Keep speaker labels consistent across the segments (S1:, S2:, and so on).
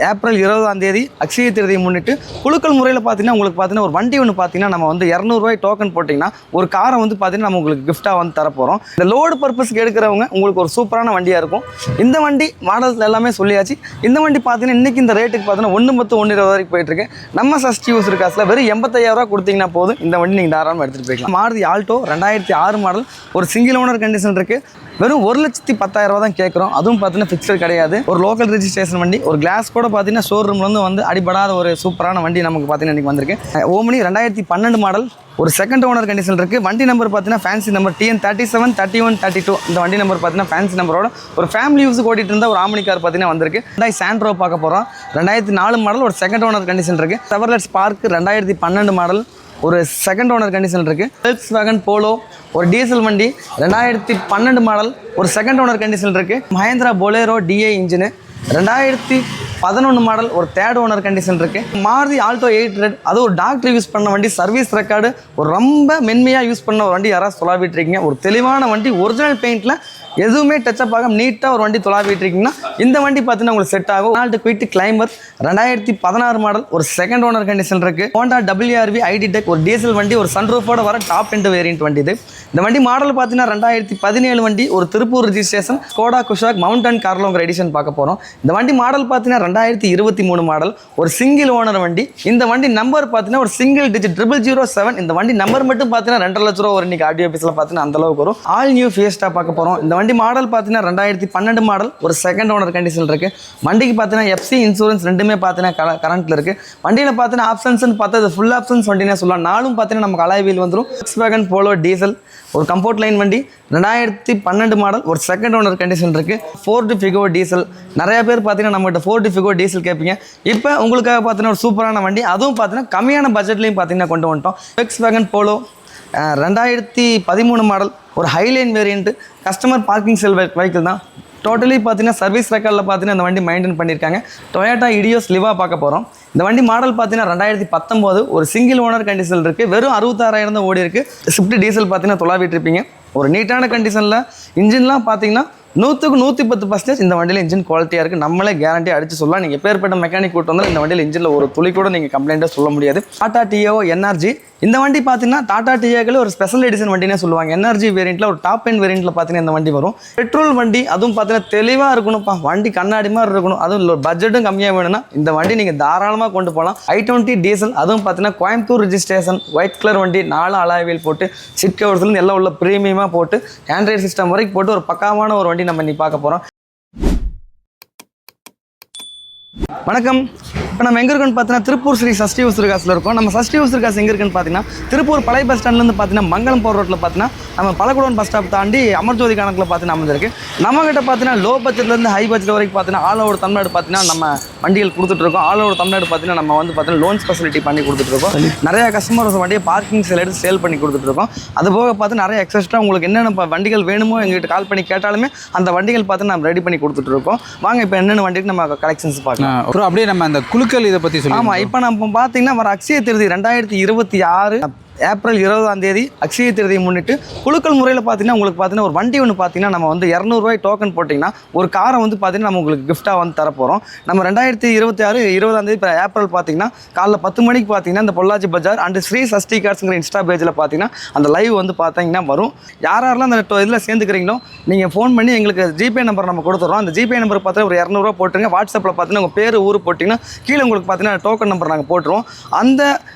S1: April 20 Akshaya Tritiya முன்னிட்டு குலுக்கல் முறையில் பார்த்தீங்கன்னா உங்களுக்கு பார்த்தீங்கன்னா ஒரு வண்டி ஒன்று பார்த்தீங்கன்னா நம்ம வந்து ₹200 டோக்கன் போட்டிங்கன்னா ஒரு காரை வந்து பார்த்தீங்கன்னா நம்ம உங்களுக்கு கிஃப்ட்டாக வந்து தரப்போகிறோம். இந்த லோடு பர்பஸ்க்கு எடுக்கிறவங்க உங்களுக்கு ஒரு சூப்பரான வண்டியாக இருக்கும். இந்த வண்டி மாடல்ஸ் எல்லாமே சொல்லியாச்சு. இந்த வண்டி பார்த்தீங்கன்னா இன்றைக்கி இந்த ரேட்டுக்கு பார்த்தீங்கன்னா 110-120 வரைக்கும் போயிட்டுருக்கு. நம்ம சஷ்டி யூசர் காசில் வெறும் ₹85,000 கொடுத்தீங்கன்னா போதும். இந்த வண்டி நீங்கள் தாராளமாக எடுத்துகிட்டு போய்க்கலாம். மாருதி ஆல்டோ 2006 மாடல், ஒரு சிங்கிள் ஓனர் கண்டிஷன் இருக்குது. வெறும் ₹1,10,000 தான் கேட்குறோம். அதுவும் பார்த்தீங்கன்னா ஃபிக்ஸட் கிடையாது. ஒரு லோக்கல் ரெஜிஸ்ட்ரேஷன் வண்டி, ஒரு கிளாஸ் கூட பார்த்தீங்கன்னா ஷோரூம்லேருந்து வந்து அடிபடாத ஒரு சூப்பரான வண்டி நமக்கு பார்த்தீங்கன்னா இன்றைக்கி வந்திருக்கு. ஓமினி 2012 மாடல், ஒரு செகண்ட் ஓனர் கண்டிஷன் இருக்குது. வண்டி நம்பர் பார்த்தீங்கன்னா ஃபேன்சி நம்பர் TN37 31 32. இந்த வண்டி நம்பர் பார்த்தீங்கன்னா ஃபேன்சி நம்பரோட ஒரு ஃபேமிலி யூஸ் ஓட்டிகிட்டு இருந்தால் ஒரு ஆம்னி கார் பார்த்தீங்கன்னா வந்திருக்கு. சாண்ட்ரோ பார்க்க போகிறோம். 2004 மாடல், ஒரு செகண்ட் ஓனர் கண்டிஷன் இருக்குது. செவர்லெட் ஸ்பார்க் 2012 மாடல், ஒரு செகண்ட் ஓனர் கண்டிஷன் இருக்குது. Volkswagen போலோ, ஒரு டீசல் வண்டி 2012 மாடல், ஒரு செகண்ட் ஓனர் கண்டிஷன் இருக்குது. Mahindra Bolero DI engine 2011 model, ஒரு தேர்ட் ஓனர் கண்டிஷன் இருக்குது. மாருதி ஆல்டோ 800, அது ஒரு டாக்டர் யூஸ் பண்ண வண்டி, சர்வீஸ் ரெக்கார்டு, ஒரு ரொம்ப மென்மையாக யூஸ் பண்ண ஒரு வண்டி யாராவது தொலாவிட்டு இருக்கீங்க, ஒரு தெளிவான வண்டி, ஒரிஜினல் பெயிண்டில் எதுவுமே டச்சப் ஆகாம நீட்டாக ஒரு வண்டி தொலாவிட்டு இருக்கீங்கன்னா இந்த வண்டி பார்த்தீங்கன்னா உங்களுக்கு செட் ஆகும். குவிட் கிளைம்பர் 2016 மாடல், ஒரு செகண்ட் ஓனர் கண்டிஷன் இருக்குது. ஹோண்டா WRV ID Tech, ஒரு டீசல் வண்டி, ஒரு சன்ரூஃபோட வர டாப் எண்ட் வேரியன்ட் வண்டி இது. இந்த வண்டி மாடல் பார்த்தீங்கன்னா 2017 வண்டி, ஒரு Tiruppur registration, Skoda Kushaq mountain கார்லோங்கிற எடிஷன் பார்க்க போகிறோம். இந்த வண்டி மாடல் பார்த்தீங்கன்னா 2023 மாடல், ஒரு சிங்கிள் ஓனர் வண்டி. இந்த வண்டி நம்பர் பார்த்தீங்கன்னா ஒரு சிங்கிள் டிஜிட் 0007. இந்த வண்டி நம்பர் மட்டும் பார்த்தீங்கன்னா ₹2 லட்சம் ஒரு இன்னைக்கு ஆடியோ பீஸில் பார்த்தீங்கன்னா அந்தளவுக்கு வரும். ஆல் நியூ ஃபியஸ்டா பார்க்க போகிறோம். இந்த வண்டி மாடல் பார்த்தீங்கன்னா 2012 மாடல், ஒரு செகண்ட் ஓனர் கண்டிஷன் இருக்குது. வண்டிக்கு பார்த்தீங்கன்னா FC இன்சூரன்ஸ் ரெண்டுமே பார்த்தீங்கன்னா கரண்ட்டில் இருக்குது. வண்டியில் பார்த்தீங்கன்னா ஆப்ஷன்ஸ்னு பார்த்தா அது ஃபுல் ஆப்ஷன்ஸ் வண்டினே சொல்லலாம். நாலும் பார்த்தீங்கன்னா நமக்கு அலாய் வீல் வந்துடும். Volkswagen போலோ டீசல், ஒரு கம்ஃபோர்ட் லைன் வண்டி 2012 மாடல், ஒரு செகண்ட் ஓனர் கண்டிஷன் இருக்குது. Ford Figo டீசல், நிறைய பேர் பார்த்தீங்கன்னா நம்மகிட்ட Ford Figo டீசல் கேட்பீங்க. இப்போ உங்களுக்காக பார்த்தீங்கன்னா ஒரு சூப்பரான வண்டி, அதுவும் பார்த்தீங்கன்னா கம்மியான பட்ஜெட்லையும் பார்த்தீங்கன்னா கொண்டு வந்துட்டோம். Volkswagen போலோ 2013 மாடல், ஒரு ஹைலைன் வேரியன்ட்டு, கஸ்டமர் பார்க்கிங் செல் வெஹிக்கிள் தான். டோட்டலி பார்த்தீங்கன்னா சர்வீஸ் ரெக்கார்டில் பார்த்தீங்கன்னா இந்த வண்டி மெயின்டைன் பண்ணியிருக்காங்க. டொயோட்டா இடியோஸ் லிவா பார்க்க போகிறோம். இந்த வண்டி மாடல் பார்த்தீங்கன்னா 2019, ஒரு சிங்கிள் ஓனர் கண்டிஷன் இருக்குது. வெறும் 66,000 தான் ஓடி இருக்குது. ஸ்விஃப்ட் டீசல் பார்த்தீங்கன்னா தொலாவிட்டு இருப்பீங்க. ஒரு நீட்டான கண்டிஷனில் இன்ஜின்லாம் பார்த்தீங்கன்னா 100-110% இந்த வண்டியில் இன்ஜின் குவாலிட்டியாக இருக்குது. நம்மளே கேரண்டி அடித்து சொல்லலாம். நீங்கள் எப்பேற்பட்ட மெக்கானிக் கூட்டு வந்தாலும் இந்த வண்டியில் இன்ஜினில் ஒரு துளி கூட நீங்கள் கம்ப்ளைண்ட்டாக சொல்ல முடியாது. டாடா டியோ NRG, இந்த வண்டி பார்த்தீங்கன்னா டாடா டியோக்கள் ஒரு ஸ்பெஷல் எடிஷன் வண்டினே சொல்லுவாங்க. NRG வேரியண்ட்டில் ஒரு டாப் எண்ட் வேரியண்ட்டில் பார்த்தீங்கன்னா இந்த வண்டி வரும். பெட்ரோல் வண்டி, அதுவும் பார்த்தீங்கன்னா தெளிவாக இருக்கணும்ப்பா, வண்டி கண்ணாடி மாதிரி இருக்கணும், அதுவும் பட்ஜெட்டும் கம்மியாக வேணும்னா இந்த வண்டி நீங்கள் தாராளமாக கொண்டு போகலாம். i20 டீசல், அதுவும் பார்த்தீங்கன்னா கோயம்புத்தூர் ரெஜிஸ்ட்ரேஷன், ஒயிட் கலர் வண்டி, 4 அலாய் வீல் போட்டு, சீட் கவர்ஸ்லேருந்து எல்லாம் உள்ள ப்ரீமியமாக போட்டு, ஆண்ட்ராய்டு சிஸ்டம் வரைக்கும் போட்டு ஒரு பக்காவான ஒரு வண்டி நம்ம இன்னைக்கு பார்க்க போகிறோம். வணக்கம். இப்போ நம்ம எங்கே இருக்குன்னு பார்த்தீங்கன்னா திருப்பூர் ஸ்ரீ சஷ்டி யூசர் காசில் இருக்கோம். நம்ம சஷ்டி யூசர் காசு எங்கே இருக்குன்னு பார்த்தீங்கன்னா திருப்பூர் பழைய பஸ் ஸ்டாண்ட்லேருந்து பார்த்தீங்கன்னா மங்கலம் போகிற ரோட்டில் பார்த்தீங்கன்னா நம்ம பழக்குடன் பஸ் ஸ்டாப் தாண்டி அமர்ஜோதி கணக்கில் பார்த்தீங்கன்னா அமைஞ்சிருக்கு. நம்மகிட்ட பார்த்தீங்கன்னா லோ பட்ஜெட்லேருந்து ஹை பட்ஜெட் வரைக்கும் பார்த்தீங்கன்னா ஆல் ஓவர் தமிழ்நாடு பார்த்தீங்கன்னா நம்ம வண்டிகள் கொடுத்துட்ருக்கோம். ஆல் ஓவர் தமிழ்நாடு பார்த்தீங்கன்னா நம்ம வந்து பார்த்தீங்கன்னா லோன்ஸ் ஃபெசிலிட்டி பண்ணி கொடுத்துட்ருக்கோம். நிறைய கஸ்டமர்ஸ் வண்டியை பார்க்கிங் சேல் எடுத்து சேல் பண்ணி கொடுத்துட்ருக்கோம். அது போக பார்த்து நிறைய எக்ஸ்ட்ரா உங்களுக்கு என்னென்ன வண்டிகள் வேணுமோ எங்கள்கிட்ட கால் பண்ணி கேட்டாலுமே அந்த வண்டிகள் பார்த்து நம்ம ரெடி பண்ணி கொடுத்துட்ருக்கோம். வாங்க இப்போ என்னென்ன வண்டிக்கு நம்ம கலெக்ஷன்ஸ் பார்க்கலாம்.
S2: அப்புறம் அப்படியே நம்ம அந்த குலுக்கல் இதை பற்றி சொல்லலாம்.
S1: ஆமாம், இப்போ நம்ம பார்த்தீங்கன்னா வர அக்ஷய திருதி 2026 ஏப்ரல் 20 அக்ஷய திருதியை முன்னிட்டு குலுக்கல் முறையில் பார்த்தீங்கன்னா உங்களுக்கு பார்த்தீங்கன்னா ஒரு வண்டி ஒன்று பார்த்தீங்கன்னா நம்ம வந்து ₹200 டோக்கன் போட்டிங்கன்னா ஒரு காரை வந்து பார்த்தீங்கன்னா நம்ம உங்களுக்கு கிஃப்ட்டாக வந்து தரப்போகிறோம். நம்ம 2026 20 ஏப்ரல் பார்த்தீங்கன்னா காலைல 10 மணிக்கு பார்த்தீங்கன்னா இந்த பொள்ளாச்சி பஜார் அண்ட் ஸ்ரீ சஷ்டி கார்ஸ்ங்கிற இன்ஸ்டா பேஜில் பார்த்தீங்கன்னா அந்த லைவ் வந்து பார்த்தீங்கன்னா வரும். யாரெல்லாம் அந்த இதில் சேர்ந்துக்கிறீங்களோ நீங்கள் ஃபோன் பண்ணி எங்களுக்கு ஜிபே நம்பர் நம்ம கொடுத்துட்றோம். அந்த ஜிபே நம்பர் பார்த்தீங்கன்னா ஒரு ₹200 போட்டுருங்க. வாட்ஸ்அப்பில் பார்த்தீங்கன்னா உங்கள் பேர் ஊர் போட்டிங்கன்னா கீழே உங்களுக்கு பார்த்தீங்கன்னா டோக்கன் நம்பர் நாங்கள் போட்டுருவோம். அந்த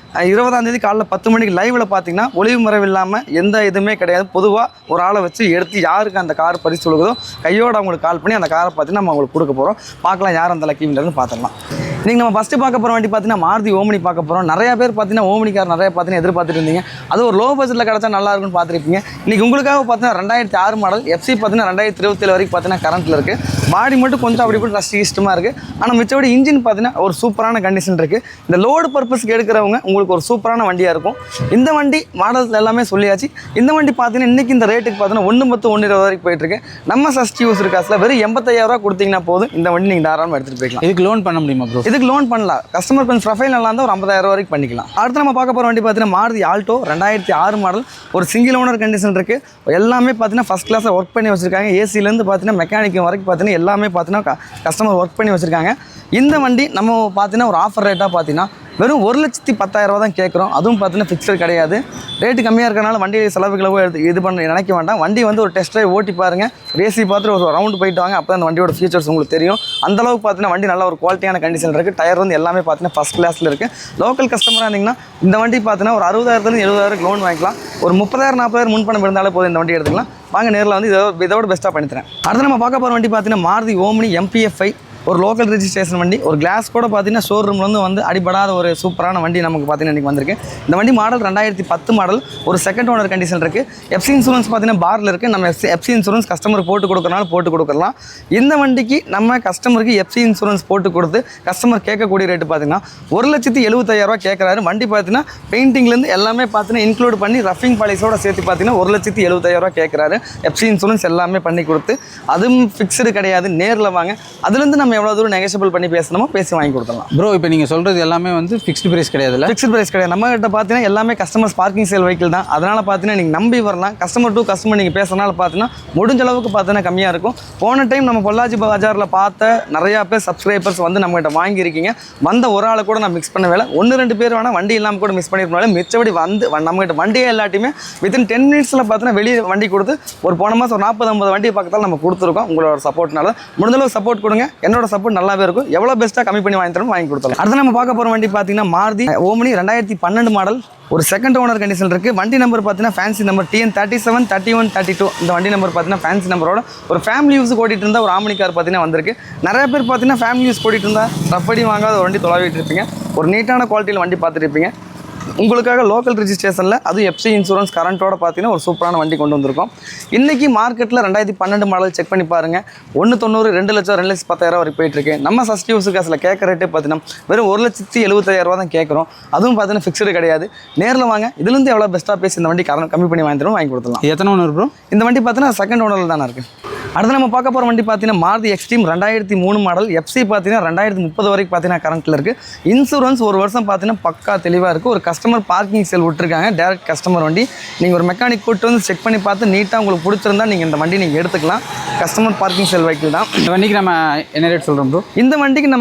S1: 20 காலைல 10 மணிக்கு லைவில் பார்த்தீங்கன்னா ஒளிவு மறைவு இல்லாமல் எந்த இதுவுமே கிடையாது. பொதுவாக ஒரு ஆளை வச்சு எடுத்து யாருக்கு அந்த கார் பரிசு கொடுக்குதோ கையோடு அவங்களுக்கு கால் பண்ணி அந்த காரை பார்த்தீங்கன்னா நம்ம அவங்களுக்கு கொடுக்க போகிறோம். பார்க்கலாம் யார் அந்த லக்கிவிலேருந்து பார்த்துடலாம். இன்றைக்கி நம்ம ஃபஸ்ட்டு பார்க்க போகிற வண்டி பார்த்தீங்கன்னா மாருதி ஓமினி பார்க்க போகிறோம். நிறையா பேர் பார்த்தீங்கன்னா ஓமினி கார் நிறையா பார்த்தீங்கன்னா எதிர்பார்த்துட்டு இருந்தீங்க. அது ஒரு லோ பட்ஜெட்டில் கிடச்சா நல்லா இருக்குன்னு பார்த்துருப்பீங்க. இன்றைக்கி உங்களுக்காக பார்த்தீங்கன்னா 2006 மாடல், FC பார்த்தீங்கன்னா 2027 வரைக்கும் பார்த்தீங்கன்னா கரண்ட்டில் இருக்குது. பாடி மட்டும் கொஞ்சம் அப்படி இப்படி ரஸ்ட் இஷ்டமாக இருக்குது. ஆனால் மிச்சபடி இன்ஜின் பார்த்தீங்கன்னா ஒரு சூப்பரான கண்டிஷன் இருக்குது. இந்த லோடு பர்பஸ்க்கு எடுக்கிறவங்க உங்களுக்கு ஒரு சூப்பரான வண்டியாக இருக்கும். இந்த இந்த வண்டி மாடல்ஸ் எல்லாமே சொல்லியாச்சு. இந்த வண்டி பார்த்தீங்கன்னா இன்றைக்கி இந்த ரேட்டுக்கு பார்த்தீங்கன்னா 1.10 வரைக்கும் போயிட்டுருக்கு. நம்ம சஸ்டி யூசர் காசில் வெறும் 85,000 கொடுத்தீங்கன்னா போதும் இந்த வண்டி நீங்கள் தாராளமாக எடுத்துகிட்டு போய்க்கலாம்.
S2: இதுக்கு லோன் பண்ண முடியுமா ப்ரோ?
S1: இதுக்கு லோன் பண்ணலாம். கஸ்டமர் கொஞ்சம் ப்ரொஃபைல் நல்லா இருந்தால் ஒரு 50,000 வரைக்கும் பண்ணிக்கலாம். அடுத்து நம்ம பார்க்க போகிற வண்டி பார்த்தீங்கன்னா மாருதி ஆல்டோ 2006 மாடல். ஒரு சிங்கிள் ஓனர் கண்டிஷன் இருக்குது. எல்லாமே பார்த்தீங்கன்னா ஃபஸ்ட் கிளாஸில் ஒர்க் பண்ணி வச்சுருக்காங்க. ஏசிலேருந்து பார்த்தீங்கன்னா மெக்கானிக் வரைக்கும் பார்த்தீங்கன்னா எல்லாமே பார்த்தீங்கன்னா கஸ்டமர் ஒர்க் பண்ணி வச்சுருக்காங்க. இந்த வண்டி நம்ம பார்த்தீங்கன்னா ஒரு ஆஃபர் ரேட்டாக பார்த்தீங்கன்னா வெறும் 1,10,000 தான் கேட்குறோம். அதுவும் பார்த்தீங்கன்னா ஃபிக்ஸட் கிடையாது. ரேட்டு கம்மியாக இருக்கிறனால வண்டி செலவுகளவோ இது பண்ண நினைக்க வேண்டாம். வண்டி வந்து ஒரு டெஸ்ட் ட்ரைவ் ஓட்டி பாருங்கள். ரேசி பார்த்துட்டு ஒரு ரவுண்டு போயிட்டு வாங்க. அப்போ அந்த வண்டியோட ஃபீச்சர்ஸ் உங்களுக்கு தெரியும். அந்தளவுக்கு பார்த்தீங்கன்னா வண்டி நல்ல ஒரு குவாலிட்டியான கண்டிஷன் இருக்குது. டயர் வந்து எல்லாமே பார்த்தீங்கன்னா ஃபஸ்ட் கிளாஸில் இருக்குது. லோக்கல் கஸ்டமராக இருந்தீங்கன்னா இந்த வண்டி பார்த்தீங்கன்னா ஒரு 60,000 70,000 லோன் வாங்கிக்கலாம். ஒரு 30,000 40,000 முன்பணம் இருந்தாலே போதும் இந்த வண்டி எடுத்துக்கலாம். வாங்க நேரில் வந்து இதோட பெஸ்ட்டாக பண்ணித்தரேன். அடுத்து நம்ம பார்க்க போகிற வண்டி பார்த்தீங்கன்னா மாருதி ஓமினி MPF5. ஒரு லோக்கல் ரெஜிஸ்ட்ரேஷன் வண்டி. ஒரு கிளாஸ் கூட பார்த்தீங்கன்னா ஷோரூம்லேருந்து வந்து அடிபடாத ஒரு சூப்பரான வண்டி நமக்கு பார்த்தீங்கன்னா இன்றைக்கி வந்திருக்கு. இந்த வண்டி மாடல் 2010 மாடல். ஒரு செகண்ட் ஓனர் கண்டிஷன் இருக்குது. எஃப்சி இன்சூரன்ஸ் பார்த்தீங்கன்னா பாரில் இருக்குது. நம்ம எஃப்சி இன்சூரன்ஸ் கஸ்டமருக்கு போட்டு கொடுக்குறனால போட்டு கொடுக்கலாம். இந்த வண்டிக்கு நம்ம கஸ்டமருக்கு எஃப்சி இன்சூரன்ஸ் போட்டு கொடுத்து கஸ்டமர் கேட்கக்கூடிய ரேட்டு பார்த்தீங்கன்னா 1,75,000 கேட்குறாரு. வண்டி பார்த்தீங்கன்னா பெயிண்டிங்லேருந்து எல்லாமே பார்த்தீங்கன்னா இன்க்ளூட் பண்ணி ரஃபிங் பாலிஸோட சேர்த்து பார்த்தீங்கன்னா 1,70,000 கேட்குறாரு. எஃப்சி இன்சூரன்ஸ் எல்லாமே பண்ணி கொடுத்து அதுவும் ஃபிக்ஸ்டு கிடையாது. நேரில் வாங்க. அதுலேருந்து நம்ம எவ்வளோ தூரம் நெகோஷியபிள் பண்ணி பேசணுமோ பேசி வாங்கி கொடுக்கலாம்.
S2: ப்ரோ இப்போ நீங்கள் சொல்கிறது எல்லாமே வந்து ஃபிக்ஸ்டு ப்ரைஸ் கிடையாதுல்ல?
S1: ஃபிக்ஸ்டு ப்ரைஸ் கிடையாது. நம்ம கிட்ட பார்த்தீங்கன்னா எல்லாமே கஸ்டமர்ஸ் பார்க்கிங் சேல் வெஹிக்கிள் தான். அதனால் பார்த்தீங்கன்னா நீங்கள் நம்பி வரலாம். கஸ்டமர் டு கஸ்டமர் நீங்கள் பேசுறதுனால பார்த்தீங்கன்னா முடிஞ்ச அளவுக்கு பார்த்தீங்கன்னா கம்மியாக இருக்கும். போன டைம் நம்ம பொள்ளாச்சி பஜாரில் பார்த்த நிறையா பேர் சப்ஸ்கிரைபர்ஸ் வந்து நம்மகிட்ட வாங்கியிருக்கீங்க. வந்த ஒரு ஆளை கூட நான் மிக்ஸ் பண்ண வேலை. 1-2 பேர் வேணால் வண்டி இல்லாமல் கூட மிஸ் பண்ணியிருந்தாலும் மிச்சபடி வந்து நம்மகிட்ட வண்டியே எல்லாத்தையுமே வித்தின் 10 மினிட்ஸில் பார்த்தீங்கன்னா வெளியே வண்டி கொடுத்து ஒரு போன மாதம் ஒரு 40-50 வண்டி பக்கத்தால் நம்ம கொடுத்துருக்கோம். உங்களோட சப்போர்ட்னால முடிஞ்சளவு சப்போர்ட் கொடுங்க. என்னோட சப்போர்ட் நல்லாவே இருக்கும். எவ்வளோ பெஸ்ட்டாக கம்மி பண்ணி வாங்கி கொடுத்தலாம். அடுத்து நம்ம பார்க்க போகிற வண்டி பார்த்தீங்கன்னா மாருதி ஓமினி 2012 மாடல். ஒரு செகண்ட் ஓனர் கண்டிஷன் இருக்குது. வண்டி நம்பர் பார்த்தீங்கன்னா ஃபேன்சி நம்பர் TN 37 31 32. இந்த வண்டி நம்பர் பார்த்தீங்கன்னா ஃபேன்சி நம்பரோட ஒரு ஃபேமிலி யூஸ் ஓட்டிகிட்டு இருந்தால் ஒரு ஆம்னி கார் பார்த்தீங்கன்னா வந்திருக்கு. நிறைய பேர் பார்த்தீங்கன்னா ஃபேமிலி யூஸ் ஓட்டிகிட்டு இருந்தால் ரஃபடி வாங்காத ஒரு வண்டி தொலைவிட்டு இருப்பீங்க. ஒரு நீட்டான குவாலிட்டியில் வண்டி பார்த்துருப்பீங்க. உங்களுக்காக லோக்கல் ரெஜிஸ்ட்ரேஷனில் அதுவும் எஃப்சி இன்சூரன்ஸ் கரண்ட்டோட பார்த்தீங்கன்னா ஒரு சூப்பரான வண்டி கொண்டு வந்திருக்கோம். இன்றைக்கி மார்க்கெட்டில் 2012 மாடல் செக் பண்ணி பாருங்கள். 1,90,000 2 லட்சம் 2,10,000 வரைக்கும் போயிட்டுருக்கு. நம்ம சஸ்டி யூஸ் காசில் கேட்குற ரேட்டு பார்த்தீங்கன்னா வெறும் 1,70,000 தான் கேட்குறோம். அதுவும் பார்த்தீங்கன்னா ஃபிக்ஸ்டு கிடையாது. நேரில் வாங்க. இதுலேருந்து எவ்வளோ பெஸ்ட்டாக பேசி இந்த வண்டி கம்மி பண்ணி வாங்கி கொடுத்துலாம்.
S2: எத்தனை ஓனர் ப்ரோ?
S1: இந்த வண்டி பார்த்தீங்கன்னா செகண்ட் ஓனரில் தானே இருக்குது. அடுத்து நம்ம பார்க்க போகிற வண்டி பார்த்தீங்கன்னா மாருதி எக்ஸ்ட்ரீம் 2003 மாடல். எஃப்சி பார்த்தீங்கன்னா 2030 வரைக்கும் பார்த்தீங்கன்னா கரண்ட்டில் இருக்குது. இன்சூரன்ஸ் ஒரு வருஷம் பார்த்தீங்கன்னா பக்கா தெளிவாக இருக்குது. ஒரு கஸ்டமர் பார்க்கிங் சேல் விட்டுருக்காங்க. டேரக்ட் கஸ்டமர் வண்டி. நீங்கள் ஒரு மெக்கானிக் கூட்டு வந்து செக் பண்ணி பார்த்து நீட்டாக உங்களுக்கு பிடிச்சிருந்தா நீங்கள் இந்த வண்டி நீங்கள் எடுத்துக்கலாம். கஸ்டமர் பார்க்கிங் சேல் வெஹிக்கிள் தான்.
S2: இந்த வண்டிக்கு நம்ம என்ன ரேட் சொல்கிறோம் ப்ரோ?
S1: இந்த வண்டிக்கு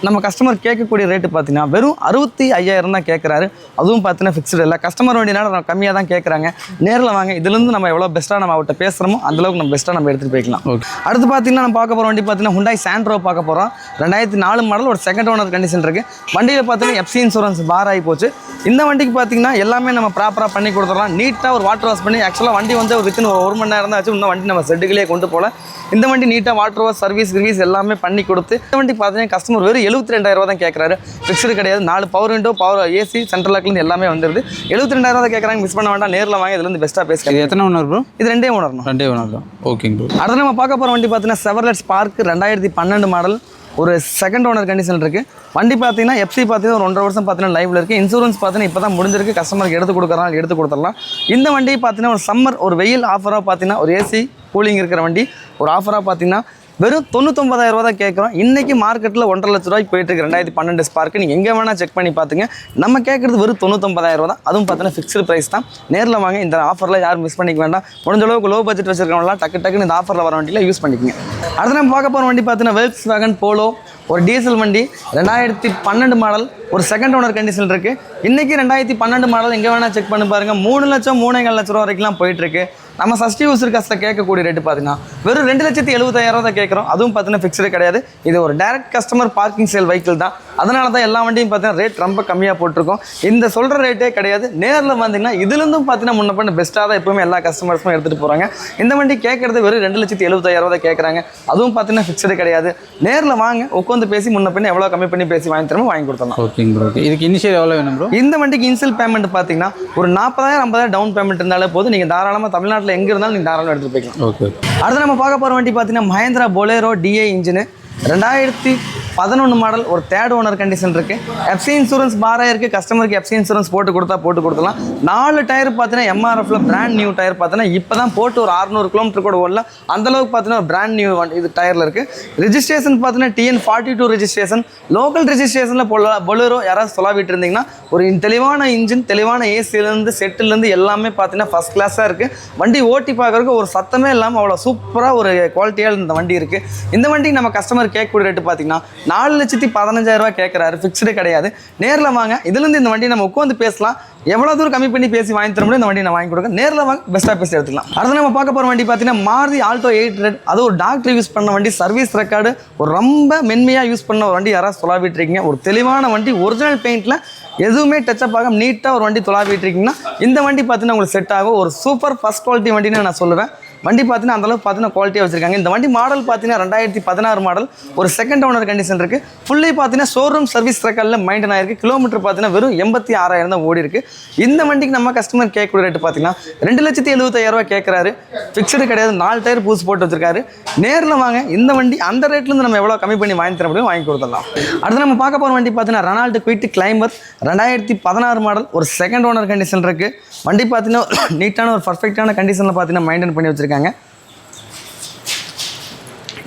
S1: நம்ம கஸ்டமர் கேட்கக்கூடிய ரேட்டு பார்த்தீங்கன்னா வெறும் 65,000 தான் கேட்குறாரு. அதுவும் பார்த்தீங்கன்னா ஃபிக்ஸ்டு இல்லை. கஸ்டமர் வண்டினால கம்மியாக தான் கேட்குறாங்க. நேரில் வாங்க. இதுலேருந்து நம்ம எவ்வளோ பெஸ்ட்டாக நம்ம அவர்கிட்ட பேசுகிறோமோ அந்தளவுக்கு நம்ம பெஸ்ட்டாக நம்ம எடுத்துகிட்டு போய்க்கலாம்.
S2: ஓகே.
S1: அடுத்து பார்த்தீங்கன்னா நம்ம பார்க்க போகிற வண்டி பார்த்தீங்கன்னா Hyundai Santro பார்க்க போகிறோம். 2004 மாடல். ஒரு செகண்ட் ஓனர் கண்டிஷன் இருக்குது. வண்டியில் பார்த்தீங்கன்னா எஃப்சி இன்சூரன்ஸ் பார் ஆகி போச்சு. இந்த வண்டிக்கு பார்த்தீங்கன்னா எல்லாமே நம்ம ப்ராப்பராக பண்ணி கொடுத்துடலாம். நீட்டாக ஒரு வாட்டர் வாஷ் பண்ணி ஆக்சுவலாக வண்டி வந்து வித்தின் 1 மணி நேரம் தான் ஆச்சு. இன்னும் வண்டி நம்ம செட்டுகளே கொண்டு போகல. இந்த வண்டி நீட்டாக வாட்டர் வாஷ் சர்வீஸ் எல்லாமே பண்ணி கொடுத்து இந்த வண்டி பார்த்தீங்கன்னா கஸ்டமர் வெறும் 72,000 தான் கேட்குறாரு. ஃபிக்ஸ்டு கிடையாது. 4 power window, power AC, central லாக்லேருந்து எல்லாமே வந்துருது. 72,000 தான் கேட்குறாங்க. மிஸ் பண்ண வேண்டாம். நேரில் வாங்க. இதுலேருந்து பெஸ்ட்டாக பேசுகிறேன்.
S2: இது எத்தனை ஓனர் ப்ரோ?
S1: இது 2 ஓனர்.
S2: 2 ஓனர் தான். ஓகேங்க ப்ரோ.
S1: அடுத்து நம்ம பார்க்க போகிற வண்டி பார்த்தீங்கன்னா Chevrolet Spark 2012 மாடல். ஒரு செகண்ட் ஓனர் கண்டிஷன் இருக்குது. வண்டி பார்த்தீங்கன்னா எஃப்சி பார்த்தீங்கன்னா ஒரு 1.5 வருஷம் பார்த்தீங்கன்னா லைவில் இருக்குது. இன்சூரன்ஸ் பார்த்தீங்கன்னா இப்போ தான் முடிஞ்சிருக்கு. கஸ்டமருக்கு எடுத்து கொடுத்துடலாம். இந்த வண்டி பார்த்தீங்கன்னா ஒரு சம்மர் ஒரு வெயில் ஆஃபராக பார்த்தீங்கன்னா ஒரு ஏசி கூலிங் இருக்கிற வண்டி ஒரு ஆஃபராக பார்த்தீங்கன்னா வெறும் 99,000 தான் கேட்குறோம். இன்றைக்கி மார்க்கெட்டில் 1.5 லட்ச ரூபாய்க்கு போயிட்டுருக்கு 2012 ஸ்பார்க்கு. நீங்கள் எங்கே வேணால் செக் பண்ணி பார்த்துங்க. நம்ம கேட்குறது வெறும் 99,000 தான். அதுவும் பார்த்தீங்கன்னா ஃபிக்ஸ்டு ப்ரைஸ் தான். நேரில் வாங்க. இந்த ஆஃபரில் யாரும் மிஸ் பண்ணிக்க வேண்டாம். முடிஞ்ச அளவுக்கு லோ பட்ஜெட் வச்சுருக்கவங்களாம் டக்குன்னு இந்த ஆஃபரில் வர வண்டியில் யூஸ் பண்ணிக்கோங்க. அடுத்து நம்ம பார்க்க போகிற வண்டி பார்த்தீங்கன்னா Volkswagen Polo. ஒரு டீசல் வண்டி 2012 மாடல். ஒரு செகண்ட் ஓனர் கண்டிஷன் இருக்குது. இன்றைக்கி 2012 மாடல் எங்கே வேணால் செக் பண்ணி பாருங்கள். 3 லட்சம் 3,5 லட்ச ரூபா வரைக்கும்லாம் போயிட்டுருக்கு. நம்ம சஸ்டி யூசர் காசில் கேட்கக்கூடிய ரேட்டு பார்த்தீங்கன்னா வெறும் 2,70,000 தான் கேட்குறோம். அதுவும் பார்த்தீங்கன்னா ஃபிக்ஸ்டு கிடையாது. இது ஒரு direct customer parking sale vehicle தான். அதனால தான் எல்லா வண்டியும் பார்த்தீங்கன்னா ரேட் ரொம்ப கம்மியாக போட்டிருக்கோம். இந்த சொல்கிற ரேட்டே கிடையாது. நேரில் வந்தீங்கன்னா இதுலேருந்தும் பார்த்தீங்கன்னா முன்ன பண்ண பெஸ்ட்டாக தான் எப்பவுமே எல்லா கஸ்டமர்ஸும் எடுத்துகிட்டு போகிறாங்க. இந்த வண்டி கேட்குறது வெறும் 2,70,000 தான் கேட்குறாங்க. அதுவும் பார்த்தீங்கன்னா ஃபிக்ஸ்டு கிடையாது. நேரில் வாங்க. உட்காந்து பேசி முன்ன பண்ணி எவ்வளோ கம்மி பண்ணி பேசி வாங்கி தரமோ வாங்கி கொடுத்தலாம்.
S2: ஓகேங்க ப்ரோ. இதுக்கு இனிஷியல் எவ்வளோ வேணும் ப்ரோ? இந்த
S1: வண்டிக்கு இனிஷியல் பேமெண்ட் பார்த்தீங்கன்னா ஒரு 40,000 50,000 டவுன் பேமெண்ட் இருந்தாலே போதும். நீங்கள் தாராளமாக தமிழ்நாட்டில் எங்கே இருந்தாலும் நீங்கள் தாராளமாக எடுத்துகிட்டு போய்க்கலாம்.
S2: ஓகே.
S1: அடுத்து நம்ம பார்க்க போகிற வண்டி பார்த்தீங்கன்னா Mahindra Bolero DI engine 2000 11 model ஒரு தேர்ட் ஓனர் கண்டிஷன் இருக்குது. எஃப்சி இன்சூரன்ஸ் பாராக இருக்குது. கஸ்டமருக்கு எஃப்சி இன்சூரன்ஸ் போட்டு கொடுத்துடலாம். 4 டயர் பார்த்தீங்கன்னா எம்ஆர்எஃப்ல பிராண்ட் நியூ டயர் பார்த்தீங்கன்னா இப்போ தான் போட்டு ஒரு 600 கிலோமீட்டர் கூட ஓடல. அந்தளவுக்கு பார்த்தீங்கன்னா ஒரு பிராண்ட் நியூ இது டயரில் இருக்குது. ரிஜிஸ்ட்ரேஷன் பார்த்தீங்கன்னா TN42 ரிஜிஸ்ட்ரேஷன். லோக்கல் ரிஜிஸ்ட்ரேஷனில் பொலரோ யாராவது சொல்லாவிட்டு இருந்தீங்கன்னா ஒரு தெளிவான இன்ஜின், தெளிவான ஏசிலேருந்து செட்டிலேருந்து எல்லாமே பார்த்தீங்கன்னா ஃபஸ்ட் கிளாஸாக இருக்குது. வண்டி ஓட்டி பார்க்குறதுக்கு ஒரு சத்தமே இல்லாமல் அவ்வளோ சூப்பராக ஒரு குவாலிட்டியாக இந்த வண்டி இருக்குது. இந்த வண்டிக்கு நம்ம கஸ்டமர் கேட்கக்கூடிய ரேட்டு பார்த்தீங்கன்னா 4,15,000 ரூபா கேட்குறாரு. ஃபிக்ஸ்டு கிடையாது. நேரில் வாங்க. இதுலேருந்து இந்த வண்டி நம்ம உட்காந்து பேசலாம். எவ்வளோ தூரம் கம்மி பண்ணி பேசி வாங்கி தர முடியும் இந்த வண்டி நான் வாங்கி கொடுக்க. நேரில் வாங்க, பெஸ்ட்டாக பேசி எடுத்துக்கலாம். அடுத்து நம்ம பார்க்க போகிற வண்டி பார்த்தீங்கன்னா மாருதி ஆல்டோ 800. அது ஒரு டாக்டர் யூஸ் பண்ண வண்டி. சர்வீஸ் ரெக்கார்டு ஒரு ரொம்ப மென்மையாக யூஸ் பண்ண ஒரு வண்டி யாராவது சொல்லாவிட்டு இருக்கீங்க. ஒரு தெளிவான வண்டி, ஒரிஜினல் பெயிண்டில் எதுவுமே டச்சப் ஆகாம நீட்டாக ஒரு வண்டி தொலாவிட்டு இருக்கீங்கன்னா இந்த வண்டி பார்த்தீங்கன்னா உங்களுக்கு செட் ஆகும். ஒரு சூப்பர் ஃபஸ்ட் குவாலிட்டி வண்டின்னு நான் சொல்லுவேன். வண்டி பார்த்தீங்கன்னா அந்தளவுக்கு பார்த்தீங்கன்னா குவாலிட்டியாக வச்சிருக்காங்க. இந்த வண்டி மாடல் பார்த்தீங்கன்னா 2016 மாடல். ஒரு செகண்ட் ஓனர் கண்டிஷன் இருக்குது. ஃபுல்லி பார்த்தீங்கன்னா ஷோரூம் சர்வீஸ் ரெக்கார்டில் மெயின்டைன் ஆயிருக்கு. கிலோமீட்டர் பார்த்தீங்கன்னா வெறும் 86,000 தான் ஓடி இருக்கு. இந்த வண்டிக்கு நம்ம கஸ்டமர் கேட்கக்கூடிய ரேட்டு பார்த்தீங்கன்னா 2,75,000 ரூபா கேட்குறாரு. ஃபிக்ஸ்டு கிடையாது. 4 டயர் பூஸ் போட்டு வச்சிருக்காரு. நேரில் வாங்க. இந்த வண்டி அந்த ரேட்லேருந்து நம்ம எவ்வளோ கம்மி பண்ணி வாங்கி தர முடியும் வாங்கி கொடுத்துடலாம். அடுத்து நம்ம பார்க்க போகிற வண்டி பார்த்தீங்கன்னா ரெனால்ட் குவிட் கிளைம்பர் 2016 மாடல். ஒரு செகண்ட் ஓனர் கண்டிஷன் இருக்குது. வண்டி பார்த்தீங்கன்னா நீட்டான ஒரு பர்ஃபெக்டான கண்டிஷனில் பார்த்தீங்கன்னா மெயின்டைன் பண்ணி வச்சிருக்காங்க.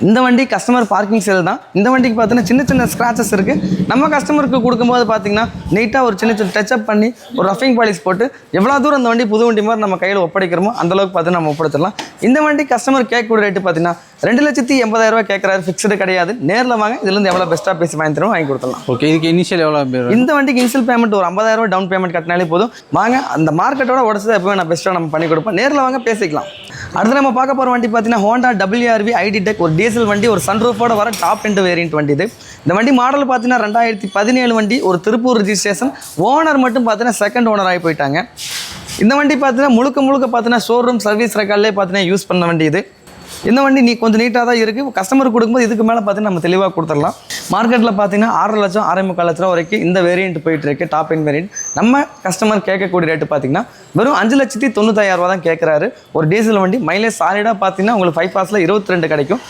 S1: இந்த வண்டி கஸ்டமர் பார்க்கிங் சேல் தான். இந்த வண்டிக்கு பார்த்தீங்கன்னா சின்ன சின்ன ஸ்க்ராச்சஸ் இருக்குது. நம்ம கஸ்டமருக்கு கொடுக்கும்போது பார்த்தீங்கன்னா நீட்டாக ஒரு சின்ன டச்சப் பண்ணி ஒரு ரஃபிங் பாலிஷ் போட்டு எவ்வளோ தூரம் இந்த வண்டி புது வண்டி மாதிரி நம்ம கையில் ஒப்படைக்கிறோமோ அந்தளவுக்கு பார்த்தீங்கன்னா நம்ம ஒப்படைச்சிடலாம். இந்த வண்டி கஸ்டமர் கேட்கக்கூடிய ரேட்டு பார்த்தீங்கன்னா 2,80,000 ரூபா கேட்குறாரு. ஃபிக்ஸ்டு கிடையாது. நேரில் வாங்க. இதுலேருந்து எவ்வளோ பெஸ்ட்டாக பேசி வாங்கி தருவோம் வாங்கி கொடுத்துடலாம்.
S2: ஓகே, இதுக்கு இனிஷியல் எவ்வளோ?
S1: இந்த வண்டிக்கு இனிஷியல் பேமெண்ட் ஒரு 50,000 ரூபா டவுன் பேமெண்ட் கட்டினாலே போதும். வாங்க, அந்த மார்க்கெட்டோட உடச்சதை எப்பவுமே நான் பெஸ்ட்டாக நம்ம பண்ணி கொடுப்போம். நேரில் வாங்க, பேசிக்கலாம். அடுத்து நம்ம பார்க்க போகிற வண்டி பார்த்தீங்கன்னா ஹோண்டா WRV ID Tech. ஒரு டீசல் வண்டி, ஒரு சன்ரூஃபோட வர டாப் எண்ட் வேரியன்ட் வண்டி இது. இந்த வண்டி மாடல் பார்த்தீங்கன்னா 2017 வண்டி. ஒரு திருப்பூர் ரிஜிஸ்ட்ரேஷன். ஓனர் மட்டும் பார்த்தீங்கன்னா செகண்ட் ஓனர் ஆகி போயிட்டாங்க. இந்த வண்டி பார்த்தீங்கன்னா முழுக்க பார்த்தீங்கன்னா ஷோரூம் சர்வீஸ் ரெக்கார்ட்லேயே பார்த்தீங்கன்னா யூஸ் பண்ண வண்டி இது. இந்த வண்டி கொஞ்சம் நீட்டாக தான் இருக்குது. கஸ்டமருக்கு கொடுக்கும்போது இதுக்கு மேலே பார்த்தீங்கன்னா நம்ம தெளிவாக கொடுத்துடலாம். மார்க்கெட்டில் பார்த்தீங்கன்னா 6 லட்சம் 6,45 லட்சம் வரைக்கும் இந்த வேரியண்ட் போயிட்டு இருக்கு. Top end variant. நம்ம கஸ்டமர் கேட்கக்கூடிய ரேட்டு பார்த்தீங்கன்னா வெறும் 5,95,000 ரூபா தான் கேட்குறாரு. ஒரு டீசல் வண்டி. மைலேஜ் சாலிடாக பார்த்தீங்கன்னா உங்களுக்கு 5 பாஸில் 22 கிடைக்கும்.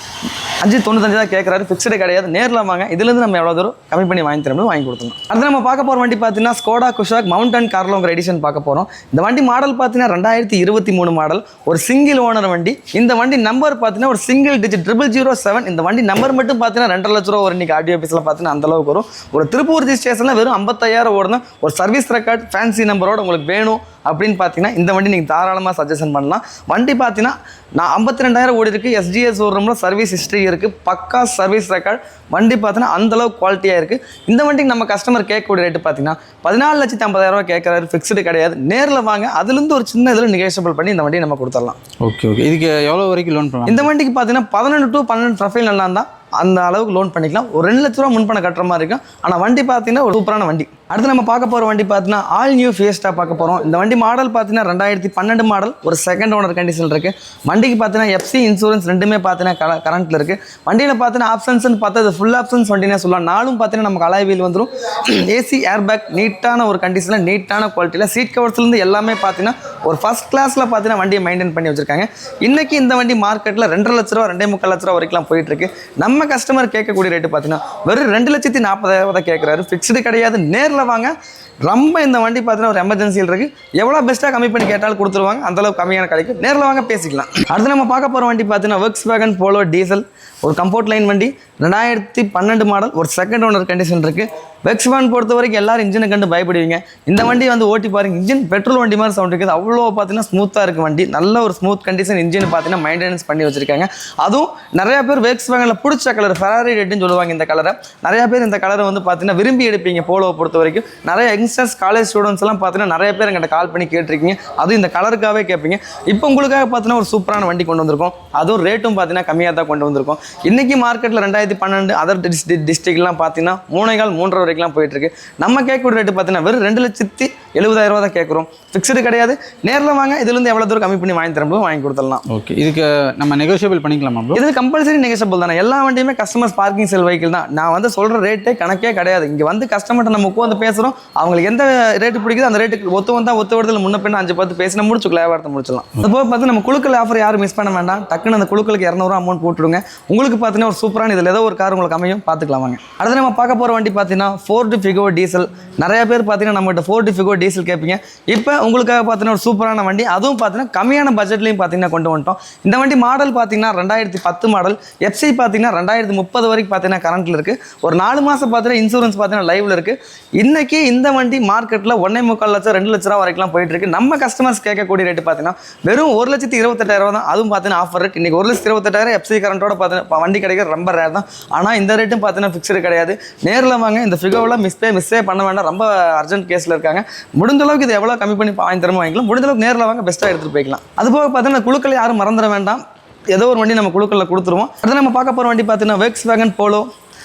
S1: 5,95 தான் கேட்குறாரு. ஃபிக்ஸ்டு கிடையாது. நேரில் வாங்க. இதுலேருந்து நம்ம எவ்வளோ தூரம் கம்மி பண்ணி வாங்கி தரணும் வாங்கி கொடுத்துருவோம். அடுத்து நம்ம பார்க்க போகிற வண்டி பார்த்தீங்கன்னா ஸ்கோடா குஷாக் மவுண்டன் கார்லோங்கிற எடிஷன் பார்க்க போகிறோம். இந்த வண்டி மாடல் பார்த்தீங்கன்னா 2023 மாடல். ஒரு சிங்கிள் ஓனர் வண்டி. இந்த வண்டி நம்பர் பார்த்தீங்கன்னா ஒரு சிங்கிள் டிஜிட் 007. இந்த வண்டி நம்பர் மட்டும் பார்த்தீங்கன்னா 2 லட்ச ரூபா ஒரு இன்னைக்கு ஆடியோ ஆஃபீஸில் பார்த்தீங்கன்னா அந்தளவுக்கு வரும். ஒரு திருப்பூர் ரிஜிஸ்ட்ரேஷனில் வெறும் 50,000 ஓடணும். ஒரு சர்வீஸ் ரெக்கார்ட் ஃபேன்சி நம்பரோட உங்களுக்கு வேணும் அப்படின்னு பார்த்தீங்கன்னா இந்த வண்டி நீங்கள் தாராளமாக சஜஷன் பண்ணலாம். வண்டி பார்த்தீங்கன்னா 52,000 ஓடி இருக்குது. SGS ஷோரூமில் சர்வீஸ் ஹிஸ்ட்ரி இருக்குது. பக்கா சர்வீஸ் ரெக்கார்ட். வண்டி பார்த்தீங்கன்னா அந்தளவுக்கு குவாலிட்டியாக இருக்குது. இந்த வண்டிக்கு நம்ம கஸ்டமர் கேட்கக்கூடிய ரேட்டு பார்த்தீங்கன்னா 14,50,000 ரூபா கேட்குறாரு. ஃபிக்ஸ்டு கிடையாது. நேரில் வாங்க. அதுலேருந்து ஒரு சின்ன இதில் நெகோஷியபிள் பண்ணி இந்த வண்டியை நம்ம கொடுத்துடலாம்.
S2: ஓகே, இதுக்கு எவ்வளோ வரைக்கும் லோன் பண்ணலாம்?
S1: இந்த வண்டிக்கு பார்த்தீங்கன்னா 11 to 12 ப்ரொஃபைல் நல்லா இருந்தால் அந்த அளவுக்கு லோன் பண்ணிக்கலாம். ஒரு 2 லட்ச ரூபா முன்பணம் கட்டுற மாதிரி இருக்கும். ஆனால் வண்டி பார்த்தீங்கன்னா ஒரு சூப்பரான வண்டி. அடுத்து நம்ம பார்க்க போகிற வண்டி பார்த்தீங்கன்னா ஆல் நியூ ஃபியஸ்டா பார்க்க போகிறோம். இந்த வண்டி மாடல் பார்த்தீங்கன்னா 2012 மாடல். ஒரு செகண்ட் ஓனர் கண்டிஷன் இருக்குது. வண்டிக்கு பார்த்தீங்கன்னா எஃப்சி இன்சூரன்ஸ் ரெண்டுமே பார்த்தீங்கன்னா கரண்ட்டில் இருக்குது. வண்டியில் பார்த்தீங்கன்னா ஆப்ஷன்ஸ்னு பார்த்தா அது ஃபுல் ஆப்ஷன்ஸ் வண்டினே சொல்லலாம். நாலும் பார்த்தீங்கன்னா நமக்கு அலாய் வீல் வந்துடும். ஏசி ஏர் பேக் நீட்டான ஒரு கண்டிஷனில் நீட்டான குவாலிட்டியில் சீட் கவர்ஸ்லேருந்து எல்லாமே பார்த்தீங்கன்னா ஒரு ஃபஸ்ட் கிளாஸில் பார்த்தீங்கன்னா வண்டியை மெயின்டைன் பண்ணி வச்சிருக்காங்க. இன்றைக்கி இந்த வண்டி மார்க்கெட்டில் 2 லட்ச ரூபா 2,45 லட்ச ரூபா வரைக்கும் போயிட்டுருக்கு. நம்ம கஸ்டமர் கேட்கக்கூடிய ரேட்டு பார்த்தீங்கன்னா வெறும் 2,40,000 தான் கேட்குறாரு. ஃபிக்ஸ்டு கிடையாது. நேரில் வாங்க. ரொம்ப இந்த வண்டி பார்த்தீங்கன்னா ஒரு எமர்ஜென்சியில் இருக்குது. எவ்வளோ பெஸ்ட்டாக கம்மி பண்ணி கேட்டாலும் கொடுத்துருவாங்க. அந்தளவுக்கு கம்மியான கிடைக்கும். நேரில் வாங்க, பேசிக்கலாம். அடுத்து நம்ம பார்க்க போகிற வண்டி பார்த்தீங்கன்னா Volkswagen Polo டீசல். ஒரு கம்ஃபோர்ட் லைன் வண்டி. 2012 மாடல். ஒரு செகண்ட் ஓனர் கண்டிஷன் இருக்குது. Volkswagen பொறுத்த வரைக்கும் எல்லாரும் இன்ஜினை கண்டு பயப்படுவீங்க. இந்த வண்டி வந்து ஓட்டி பாருங்க. இன்ஜின் பெட்ரோல் வண்டி மாதிரி சவுண்ட் இருக்குது. அவ்வளோ பார்த்தீங்கன்னா ஸ்மூத்தாக இருக்குது வண்டி. நல்ல ஒரு ஸ்மூத் கண்டிஷன் இன்ஜின் பார்த்தீங்கன்னா மெயின்டெனன்ஸ் பண்ணி வச்சிருக்காங்க. அதுவும் நிறையா பேர் Volkswagenல பிடிச்ச கலர் ஃபெராரி ரெட்னு சொல்லுவாங்க. இந்த கலரை நிறையா பேர் இந்த கலரை வந்து பார்த்தீங்கன்னா விரும்பி எடுப்பீங்க. போலோவை பொறுத்த வரைக்கும் நிறைய யங்ஸ்டர்ஸ் காலேஜ் ஸ்டூடெண்ட்ஸ் எல்லாம் பார்த்தீங்கன்னா நிறைய பேர் எங்கிட்ட கால் பண்ணி கேட்டிருக்கீங்க. அதுவும் இந்த கலருக்காகவே கேட்பீங்க. இப்போ உங்களுக்காக பார்த்தீங்கன்னா ஒரு சூப்பரான வண்டி கொண்டு வந்திருக்கோம். அதுவும் ரேட்டும் பார்த்தீங்கன்னா கம்மியாக தான் கொண்டு வந்திருக்கோம். இன்றைக்கி மார்க்கெட்டில் 2012 அதர் டிஸ்ட்ரிக்ட்லாம் பார்த்தீங்கன்னா 3,5 வரைக்கும் போயிட்டு இருக்கு. நம்ம கேட்கக்கூடிய ரேட்டு பார்த்தீங்கன்னா வெறும் 2,70,000 ரூபா தான் கேட்குறோம். ஃபிக்ஸ்டு கிடையாது. நேரில் வாங்க. இதுலேருந்து எவ்வளோ தூரம் கம்மி பண்ணி வாங்கி தரணும் வாங்கி கொடுத்துடலாம்.
S2: ஓகே, இதுக்கு நம்ம நெகோஷியபிள் பண்ணிக்கலாமா ப்ரோ?
S1: இது கம்பல்சரி நெகோஷியபிள் தானே. எல்லா வண்டியுமே கஸ்டமர்ஸ் பார்க்கிங் செல் வெஹிக்கிள் தான். நான் வந்து சொல்கிற ரேட்டே கணக்கே கிடையாது. இங்கே வந்து கஸ்டமர்கிட்ட நம்ம உட்காந்து பேசுகிறோம். அவங்களுக்கு எந்த ரேட்டு பிடிக்குது அந்த ரேட்டுக்கு ஒத்து வந்தால் ஒத்து வருதில் முன்ன பின்ன 5-10 பேசினா முடிச்சுக்கலாம். வியாபாரத்தை முடிச்சலாம். அது போக பார்த்து நம்ம குழுக்கள் ஆஃபர் யாரும் மிஸ் பண்ண வேண்டாம். டக்குன்னு அந்த குழுக்களுக்கு 200 ரூபா அமௌண்ட் போட்டுடுங்க. உங்களுக்கு பார்த்தீங்கன்னா ஒரு சூப்பரான இதில் ஏதோ ஒரு கார் உங்களுக்கு அமையும் பார்த்துக்கலாம் வாங்க. அடுத்து நம்ம பார்க்க போகிற வண்டி பார்த்தீங்கன்னா ஃபோர்டு ஃபிகோ டீசல். நிறைய பேர் பார்த்தீங்கன்னா நம்மகிட்ட ஃபோர்டு ஃபிகோ டீசல் கேட்பீங்க. இப்போ உங்களுக்காக பார்த்தீங்கன்னா ஒரு சூப்பரான வண்டி, அதுவும் பார்த்தீங்கன்னா கம்மியான பட்ஜெட்லையும் பார்த்தீங்கன்னா கொண்டு வந்துட்டோம். இந்த வண்டி மாடல் பார்த்தீங்கன்னா 2010 மாடல், எஃப்சி பார்த்தீங்கன்னா 2030 வரைக்கும் பார்த்தீங்கன்னா கரண்ட்டில் இருக்குது. ஒரு 4 மாதம் பார்த்தீங்கன்னா இன்சூரன்ஸ் பார்த்தீங்கன்னா லைவில் இருக்குது. இன்றைக்கி இந்த வண்டி மார்க்கெட்டில் 1.25 லட்சம் 2 லட்ச ரூபா வரைக்கும் போயிட்டு இருக்கு. நம்ம கஸ்டமர்ஸ் கேட்கக்கூடிய ரேட்டு பார்த்தீங்கன்னா வெறும் 1,28,000 தான். அதுவும் பார்த்தீங்கன்னா ஆஃபர் இருக்குது. இன்றைக்கி 1,28,000 எஃப்சி கரண்ட்டோட பார்த்தீங்கன்னா வண்டி கிடைக்கிறது ரொம்ப ரேர் தான். ஆனால் இந்த ரேட்டும் பார்த்தீங்கன்னா ஃபிக்ஸ்டு கிடையாது. நேரில் வாங்க. இந்த ஃபிகோவில் மிஸ்ஸே பண்ண வேண்டாம். ரொம்ப அர்ஜென்ட் கேஸில் இருக்காங்க. முடிஞ்ச அளவுக்கு இது எவ்வளோ கம்மி பண்ணி வாங்கி தரமோ வாங்கிக்கலாம். முடிஞ்ச அளவுக்கு நேரில் வாங்க, பெஸ்ட்டாக எடுத்துகிட்டு போய்க்கலாம். அதுபோக பார்த்தீங்கன்னா குழுக்கள் யாரும் மறந்துட வேண்டாம். ஏதோ ஒரு வண்டி நம்ம குழுக்களில் கொடுத்துருவோம். அடுத்து நம்ம பார்க்க போகிற வண்டி பார்த்தீங்கன்னா Volkswagen Polo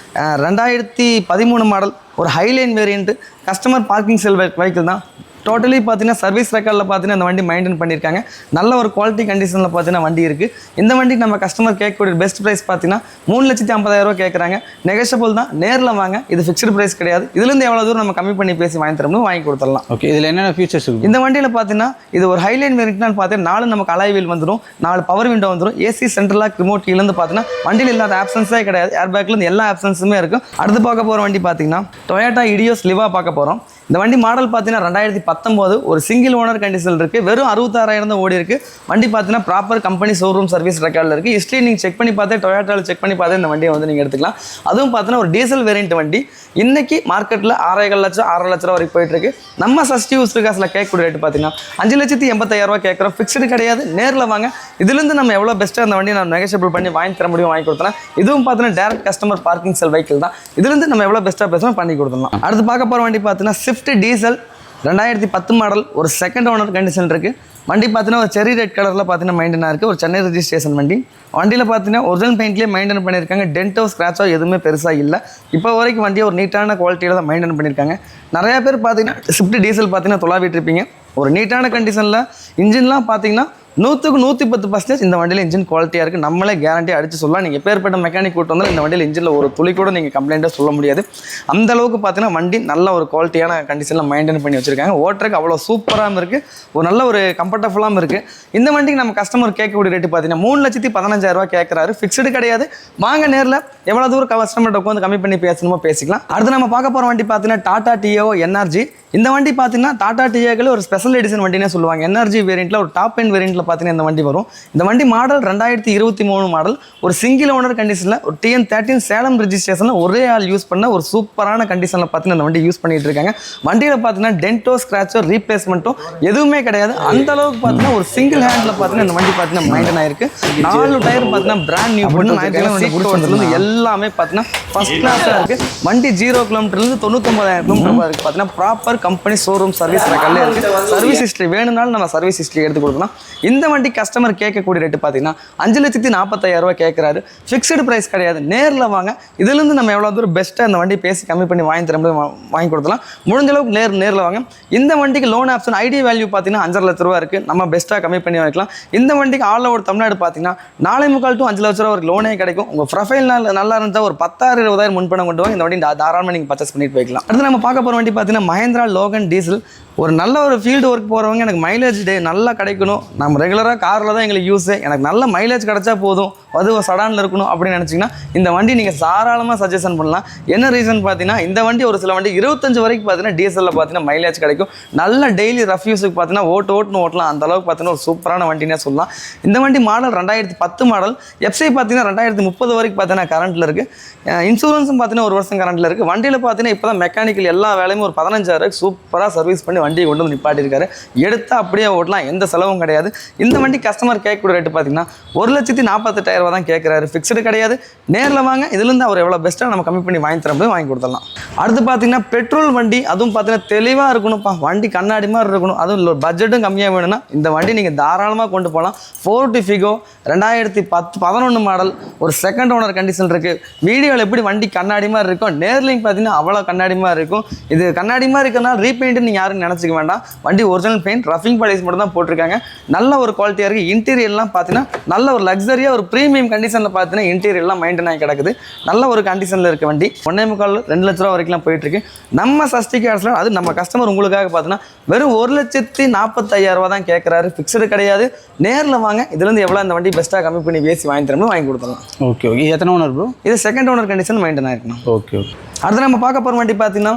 S1: 2013 மாடல், ஒரு ஹைலைன் வேரியன்ட்டு, கஸ்டமர் பார்க்கிங் செல் வெஹிக்கிள் தான். டோட்டலி பார்த்தீங்கன்னா சர்வீஸ் ரெக்கார்டில் பார்த்தீங்கன்னா இந்த வண்டி மெயின்டைன் பண்ணியிருக்காங்க. நல்ல ஒரு குவாலிட்டி கண்டிஷனில் பார்த்தீங்கன்னா வண்டி இருக்குது. இந்த வண்டிக்கு நம்ம கஸ்டமர் கேட்கக்கூடிய பெஸ்ட் ப்ரைஸ் பார்த்தீங்கன்னா 3,50,000 கேட்குறாங்க. நெகோஷியபிள் தான். நேரில் வாங்க. இது ஃபிக்ஸ்டு ப்ரைஸ் கிடையாது. இதுலேருந்து எவ்வளோ தூரம் நம்ம கம்மி பண்ணி பேசி வாங்கி தரணும் வாங்கி கொடுத்துடலாம்.
S2: ஓகே, இதில் என்னென்ன ஃபீச்சர்ஸ் இருக்குது?
S1: இந்த வண்டியில் பார்த்தீங்கன்னா இது ஒரு ஹைலைன் வேரியன்ட்னு பார்த்தீங்கன்னா 4 நமக்கு அலாய் வீல் வந்துடும், 4 பவர் விண்டோ வந்துடும், ஏசி சென்ட்ரலாக ரிமோட் கீழேருந்து பார்த்தீங்கன்னா வண்டியில் இல்லாத ஆப்ஷன்ஸே கிடையாது. ஏர் பேக்லேருந்து எல்லா ஆப்ஷன்ஸுமே இருக்கும். அடுத்து பார்க்க போகிற வண்டி பார்த்தீங்கன்னா Toyota Etios Liva பார்க்க போகிறோம். இந்த வண்டி மாடல் பார்த்தீங்கன்னா 2019, ஒரு சிங்கிள் ஓனர் கண்டிஷனில் இருக்குது. வெறும் 66,000 தான் ஓடி இருக்குது. வண்டி பார்த்தீங்கன்னா ப்ராப்பர் கம்பெனி ஷோரூம் சர்வீஸ் ரெக்கார்டில் இருக்குது. ஹிஸ்ட்ரி நீங்கள் செக் பண்ணி பார்த்தே, டொயோட்டாவில் செக் பண்ணி பார்த்தே இந்த வண்டியை வந்து நீங்கள் எடுத்துக்கலாம். அதுவும் பார்த்தீங்கன்னா ஒரு டீசல் வேரியன்ட் வண்டி. இன்றைக்கி மார்க்கெட்டில் 6,5 லட்சம் 6 லட்ச ரூபா வரைக்கும் போயிட்டுருக்கு. நம்ம சஸ்டி யூஸ் காசில் கேட்கக்கூடிய ரேட்டு பார்த்தீங்கன்னா 5,85,000 கேட்குறோம். ஃபிக்ஸ்டு கிடையாது. நேரில் வாங்க. இதுலேருந்து நம்ம எவ்வளோ பெஸ்ட்டாக அந்த வண்டியை நம்ம நெகோஷியபிள் பண்ணி வாங்கி தர முடியும் வாங்கி கொடுத்தலாம். இதுவும் பார்த்தீங்கன்னா டேரக்ட் கஸ்டமர் பார்க்கிங் செல் வெஹிக்கிள் தான். இதுலேருந்து நம்ம எவ்வளோ பெஸ்ட்டாக பேசணும் பண்ணி கொடுத்துடலாம். அடுத்து பார்க்க போகிற வண்டி பார்த்தீங்கன்னா ஸ்விஃப்ட் டீசல் 2010 மாடல், ஒரு செகண்ட் ஓனர் கண்டிஷன் இருக்குது. வண்டி பார்த்தீங்கன்னா ஒரு செரி ரெட் கலரில் பார்த்தீங்கன்னா மெயின்டெனாக இருக்குது. ஒரு சென்னை ரெஜிஸ்ட்ரேஷன் வண்டி. வண்டியில் பார்த்தீங்கன்னா ஒரிஜினல் பெயிண்ட்லேயே மெயின்டைன் பண்ணியிருக்காங்க. டென்ட்டோ ஸ்க்ராச்சோ எதுவுமே பெருசாக இல்லை. இப்போ வரைக்கும் வண்டியை ஒரு நீட்டான குவாலிட்டியில் தான் மெயின்டைன் பண்ணியிருக்காங்க. நிறையா பேர் பார்த்தீங்கன்னா ஸ்விஃப்ட் டீசல் பார்த்தீங்கன்னா தொலாவிட்டு இருப்பீங்க. ஒரு நீட்டான கண்டிஷனில் இன்ஜின்லாம் பார்த்தீங்கன்னா 100க்கு 110% இந்த வண்டியில் இன்ஜின் குவாலிட்டியாக இருக்குது. நம்மளே கேரண்டி அடித்து சொல்லலாம். நீங்கள் எப்பேற்பட்ட மெக்கானிக் கூட்டு வந்தாலும் இந்த வண்டியில் இன்ஜினில் ஒரு துளி கூட நீங்கள் கம்ப்ளைண்ட்டாக சொல்ல முடியாது. அந்த அளவுக்கு பார்த்தீங்கன்னா வண்டி நல்ல ஒரு குவாலிட்டியான கண்டிஷனில் மெயின்டைன் பண்ணி வச்சுருக்காங்க. ஓட்டுறதுக்கு அவ்வளோ சூப்பராகவும் இருக்குது. ஒரு நல்ல ஒரு கம்ஃபர்டபுளாகவும் இருக்குது. இந்த வண்டிக்கு நம்ம கஸ்டமர் கேட்கக்கூடிய ரேட்டு பார்த்தீங்கன்னா 3,15,000 கேட்குறாரு. ஃபிக்ஸ்டு கிடையாது. வாங்க நேரில் எவ்வளோ தூரம் கஸ்டமர்கிட்ட உட்காந்து கம்மி பண்ணி பேசணுமோ பேசிக்கலாம். அடுத்து நம்ம பார்க்க போகிற வண்டி பார்த்தீங்கன்னா டாடா டியோ NRG. இந்த வண்டி பார்த்தீங்கன்னா டாடா டியோக்கள் ஒரு ஸ்பெஷல் எடிஷன் வண்டினே சொல்லுவாங்க. NRG வேரியண்ட்டில் ஒரு டாப் எண்ட் வேரியண்ட்டில் பார்த்தீங்கன்னா இந்த வண்டி வரும். இந்த வண்டி மாடல் 2023 மாடல், ஒரு சிங்கிள் ஓனர் கண்டிஷனில், ஒரு TN13 சேலம் ரெஜிஸ்ட்ரேஷனில் ஒரே ஆள் யூஸ் பண்ண ஒரு சூப்பரான கண்டிஷனில் பார்த்தீங்கன்னா இந்த வண்டி யூஸ் பண்ணிட்டு இருக்காங்க. வண்டியில் பார்த்தீங்கன்னா டென்ட்டோ ஸ்க்ராச்சோ ரீப்ளேஸ்மெண்ட்டோ எதுவுமே கிடையாது. அந்த அளவுக்கு பார்த்தீங்கன்னா ஒரு சிங்கிள் ஹேண்டில் பார்த்தீங்கன்னா இந்த வண்டி பார்த்தீங்கன்னா மெயின்டைன் ஆயிருக்கு. 4 டயர் பார்த்தீங்கன்னா பிராண்ட் நியூ பண்ணி எல்லாமே பார்த்தீங்கன்னா ஃபர்ஸ்ட் கிளாஸாக இருக்குது. வண்டி 0 கிலோமீட்டர்லேருந்து 99,000 கிலோமீட்டர் இருக்குது. பார்த்தீங்கன்னா ப்ராப்பர் கம்பெனி ஷோரூம் சர்வீஸ் ரெக்கார்டில் இருக்குது. சர்வீஸ் ஹிஸ்ட்ரி வேணும்னாலும் நம்ம சர்வீஸ் ஹிஸ்ட்ரி எடுத்து கொடுக்கலாம். இந்த வண்டி கஸ்டமர் கேட்கக்கூடிய ரேட்டு பார்த்தீங்கன்னா 5,40,000 கேட்குறாரு. ஃபிக்ஸ்டு ப்ரைஸ் கிடையாது. நேரில் வாங்க. இதுலேருந்து நம்ம எவ்வளோ தூரம் பெஸ்ட்டாக இந்த வண்டி பேசி கம்மி பண்ணி வாங்கி தர முடியும் வாங்கி கொடுக்கலாம். முடிஞ்ச அளவுக்கு நேரில் வாங்க. இந்த வண்டிக்கு லோன் ஆப்ஷன் ஐடி வேல்யூ பார்த்தீங்கன்னா 5,00,000 லட்ச ரூபா இருக்குது. நம்ம பெஸ்ட்டாக கம்மி பண்ணி வைக்கலாம். இந்த வண்டிக்கு ஆல் ஓவர் தமிழ்நாடு பார்த்தீங்கன்னா 4.25 to 5 லட்ச ரூபா ஒரு லோனே கிடைக்கும். உங்கள் ப்ரொஃபைல் நல்லா இருந்தால் ஒரு 10,000-20,000 முன்பணம் கொண்டு வாங்க. இந்த வண்டி தாராளமாக நீங்கள் பர்ச்சேஸ் பண்ணிட்டு போய்க்கலாம். அடுத்து நம்ம பார்க்க போகிற வண்டி பார்த்தீங்கன்னா மஹேந்திரா லோகன் டீசல். ஒரு நல்ல ஒரு ஃபீல்டு ஒர்க் போகிறவங்க, எனக்கு மைலேஜ் நல்லா கிடைக்கணும், நம்ம ரெகுலராக காரில் தான் எங்களுக்கு யூஸு, எனக்கு நல்ல மைலேஜ் கிடச்சா போதும், அது சடானில் இருக்கணும் அப்படின்னு நினச்சிங்கன்னா இந்த வண்டி நீங்கள் தாராளமாக சஜஷன் பண்ணலாம். என்ன ரீசன் பார்த்தீங்கன்னா இந்த வண்டி ஒரு சில வண்டி 25 வரைக்கும் பார்த்தீங்கன்னா டீசலில் பார்த்தீங்கன்னா மைலேஜ் கிடைக்கும். நல்ல டெய்லி ரஃப் யூஸுக்கு பார்த்தீங்கன்னா ஓட்டுன்னு ஓட்டலாம். அந்த அளவுக்கு பார்த்தீங்கன்னா ஒரு சூப்பரான வண்டினே சொல்லலாம். இந்த வண்டி மாடல் 2010 மாடல், எஃப்சி பார்த்தீங்கன்னா 2030 வரைக்கும் பார்த்தீங்கன்னா கரண்ட்டில் இருக்குது. இன்சூரன்ஸும் பார்த்தீங்கன்னா 1 வருஷம் கரண்ட்டில் இருக்குது. வண்டியில் பார்த்தீங்கன்னா இப்போ தான் மெக்கானிக்கல் எல்லா வேலையும் ஒரு 15,000 சூப்பராக சர்வீஸ் பண்ணி வண்டியை கொண்டு வந்து நிப்பாட்டியிருக்காரு. எடுத்தால் அப்படியே ஓட்டலாம், எந்த செலவும் கிடையாது. இந்த வண்டி கஸ்டமர் கேட்கக்கூடிய ரேட்டு பார்த்தீங்கன்னா 1,48,000 தான் கேட்குறாரு. ஃபிக்ஸ்டு கிடையாது. நேரில் வாங்க. இதுலேருந்து அவர் எவ்வளோ பெஸ்ட்டாக நம்ம கம்மி பண்ணி வாங்கி தர முடியும் வாங்கி கொடுத்துடலாம். அடுத்து பார்த்தீங்கன்னா பெட்ரோல் வண்டி, அதுவும் பார்த்தீங்கன்னா தெளிவாக இருக்கணும்ப்பா, வண்டி கண்ணாடி மாதிரி இருக்கணும், அதுவும் பட்ஜெட்டும் கம்மியாக வேணும்னா இந்த வண்டி நீங்கள் தாராளமாக கொண்டு போகலாம். ஃபோர்டு ஃபிகோ 2011 மாடல், ஒரு செகண்ட் ஓனர் கண்டிஷன் இருக்குது. வீடியோவில் எப்படி வண்டி கண்ணாடி மாதிரி இருக்கும், நேர்லையும் பார்த்தீங்கன்னா அவ்வளோ கண்ணாடி மாதிரி இருக்கும். இது கண்ணாடி மாதிரி இருக்கிறனால ரீபெயிண்ட்டு நீங்கள் யாரும் நினச்சிக்க வேண்டாம். வண்டி ஒரிஜினல் பெயிண்ட், ரஃபிங் பாலிஷ் மட்டும் தான் போட்டிருக்காங்க. நல்ல ஒரு குவாலிட்டியாக இருக்குது. இன்டீரியர்லாம் பார்த்தீங்கன்னா நல்ல ஒரு லக்ஸரியாக ஒரு ப்ரீமியம் கண்டிஷனில் பார்த்தீங்கன்னா இன்டீரியர்லாம் மெயின்டைன் ஆகி கிடக்குது. நல்ல ஒரு கண்டிஷனில் இருக்க வண்டி. 1.25 2 லட்ச ரூபா வரைக்கும் வரைக்கும் போயிட்டு இருக்கு. நம்ம சஷ்டி கார்ஸ்ல அது நம்ம கஸ்டமர் உங்களுக்காக பார்த்தீங்கன்னா வெறும் 1,45,000 தான் கேட்குறாரு. ஃபிக்ஸ்டு கிடையாது. நேரில் வாங்க, இதுலேருந்து எவ்வளோ இந்த வண்டி பெஸ்ட்டாக கம்மி பண்ணி பேசி வாங்கி தரணும் வாங்கி கொடுத்துடலாம்.
S2: Okay okay. எத்தனை ஓனர் ப்ரோ?
S1: இது செகண்ட் ஓனர் கண்டிஷன் மெயின்டைன் ஆயிருக்கணும்.
S2: Okay okay.
S1: அடுத்து நம்ம பார்க்க போகிற வண்டி பார்த்தீங்கன்னா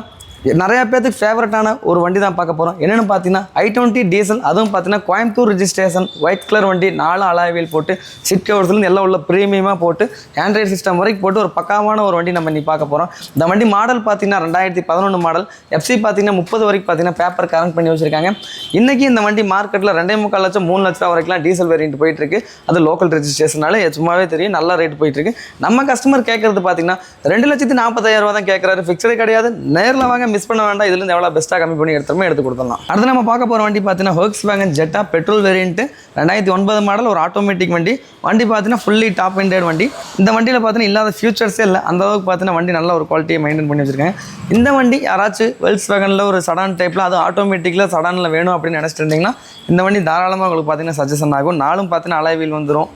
S1: நிறையா பேருக்கு ஃபேவரட்டான ஒரு வண்டி தான் பார்க்க போகிறோம். என்னென்னு பார்த்தீங்கன்னா i20 டீசல். அதுவும் பார்த்தீங்கன்னா கோயம்புத்தூர் ரெஜிஸ்ட்ரேஷன் ஒயிட் கலர் வண்டி, 4 அலாய் வீல் போட்டு சிட் கவர்ஸ்லேருந்து எல்லாம் உள்ள ப்ரீமியமாக போட்டு ஆண்ட்ராய்டு சிஸ்டம் வரைக்கும் போட்டு ஒரு பக்காவான ஒரு வண்டி நம்ம இன்னைக்கு பார்க்க போகிறோம். இந்த வண்டி மாடல் பார்த்தீங்கன்னா 2011 மாடல். எஃப்சி பார்த்தீங்கன்னா 30 வரைக்கும் பார்த்தீங்கன்னா பேப்பர் கரண்ட் பண்ணி வச்சிருக்காங்க. இன்றைக்கி இந்த வண்டி மார்க்கெட்டில் 2.25 லட்சம் 3 லட்சம் வரைக்கும் டீசல் வேரியன்ட் போயிட்டு இருக்கு. அது லோக்கல் ரெஜிஸ்ட்ரேஷனால சும்மாவே தெரியும், நல்ல ரேட் போயிட்டு இருக்கு. நம்ம கஸ்டமர் கேட்கறது பார்த்தீங்கன்னா 2,40,000 தான் கேட்குறாரு. ஃபிக்ஸ்டு கிடையாது. நேரில் வாங்க, மிஸ் பண்ண வேண்டாம். இதுல எவ்வளோ பெஸ்ட்டாக கம்மி பண்ணி எடுத்து கொடுத்துடலாம். அடுத்து நம்ம பார்க்க போகிற வண்டி பார்த்தீங்கன்னா Volkswagen Jetta petrol variant 2009 model, ஒரு ஆட்டோமேட்டிக் வண்டி. வண்டி பார்த்தீங்கன்னா ஃபுல்லி டாப் எண்டட் வண்டி. இந்த வண்டியில் பார்த்தீங்கன்னா இல்லாத ஃபியூச்சர்ஸே இல்லை. அந்த அளவுக்கு பார்த்தீங்கன்னா வண்டி நல்ல ஒரு குவாலிட்டியை மெயின்டைன் பண்ணி வச்சிருக்காங்க. இந்த வண்டி யாராச்சும் Volkswagenல ஒரு சடான் டைப்பில், அது ஆட்டோமேட்டிக்கில் சடானில் வேணும் அப்படின்னு நினச்சிட்டு இருந்தீங்கன்னா இந்த வண்டி தாராளமாக உங்களுக்கு பார்த்தீங்கன்னா சஜஷன் ஆகும். நாளும் பார்த்தீங்கன்னா அலாய் வீல் வந்துடும்.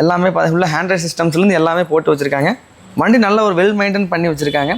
S1: எல்லாமே பார்த்தீங்கன்னா ஆண்ட்ராய்டு சிஸ்டம்ஸ்லேருந்து எல்லாமே போட்டு வச்சுருக்காங்க. வண்டி நல்ல ஒரு வெல் மெயின்டைன் பண்ணி வச்சுருக்காங்க.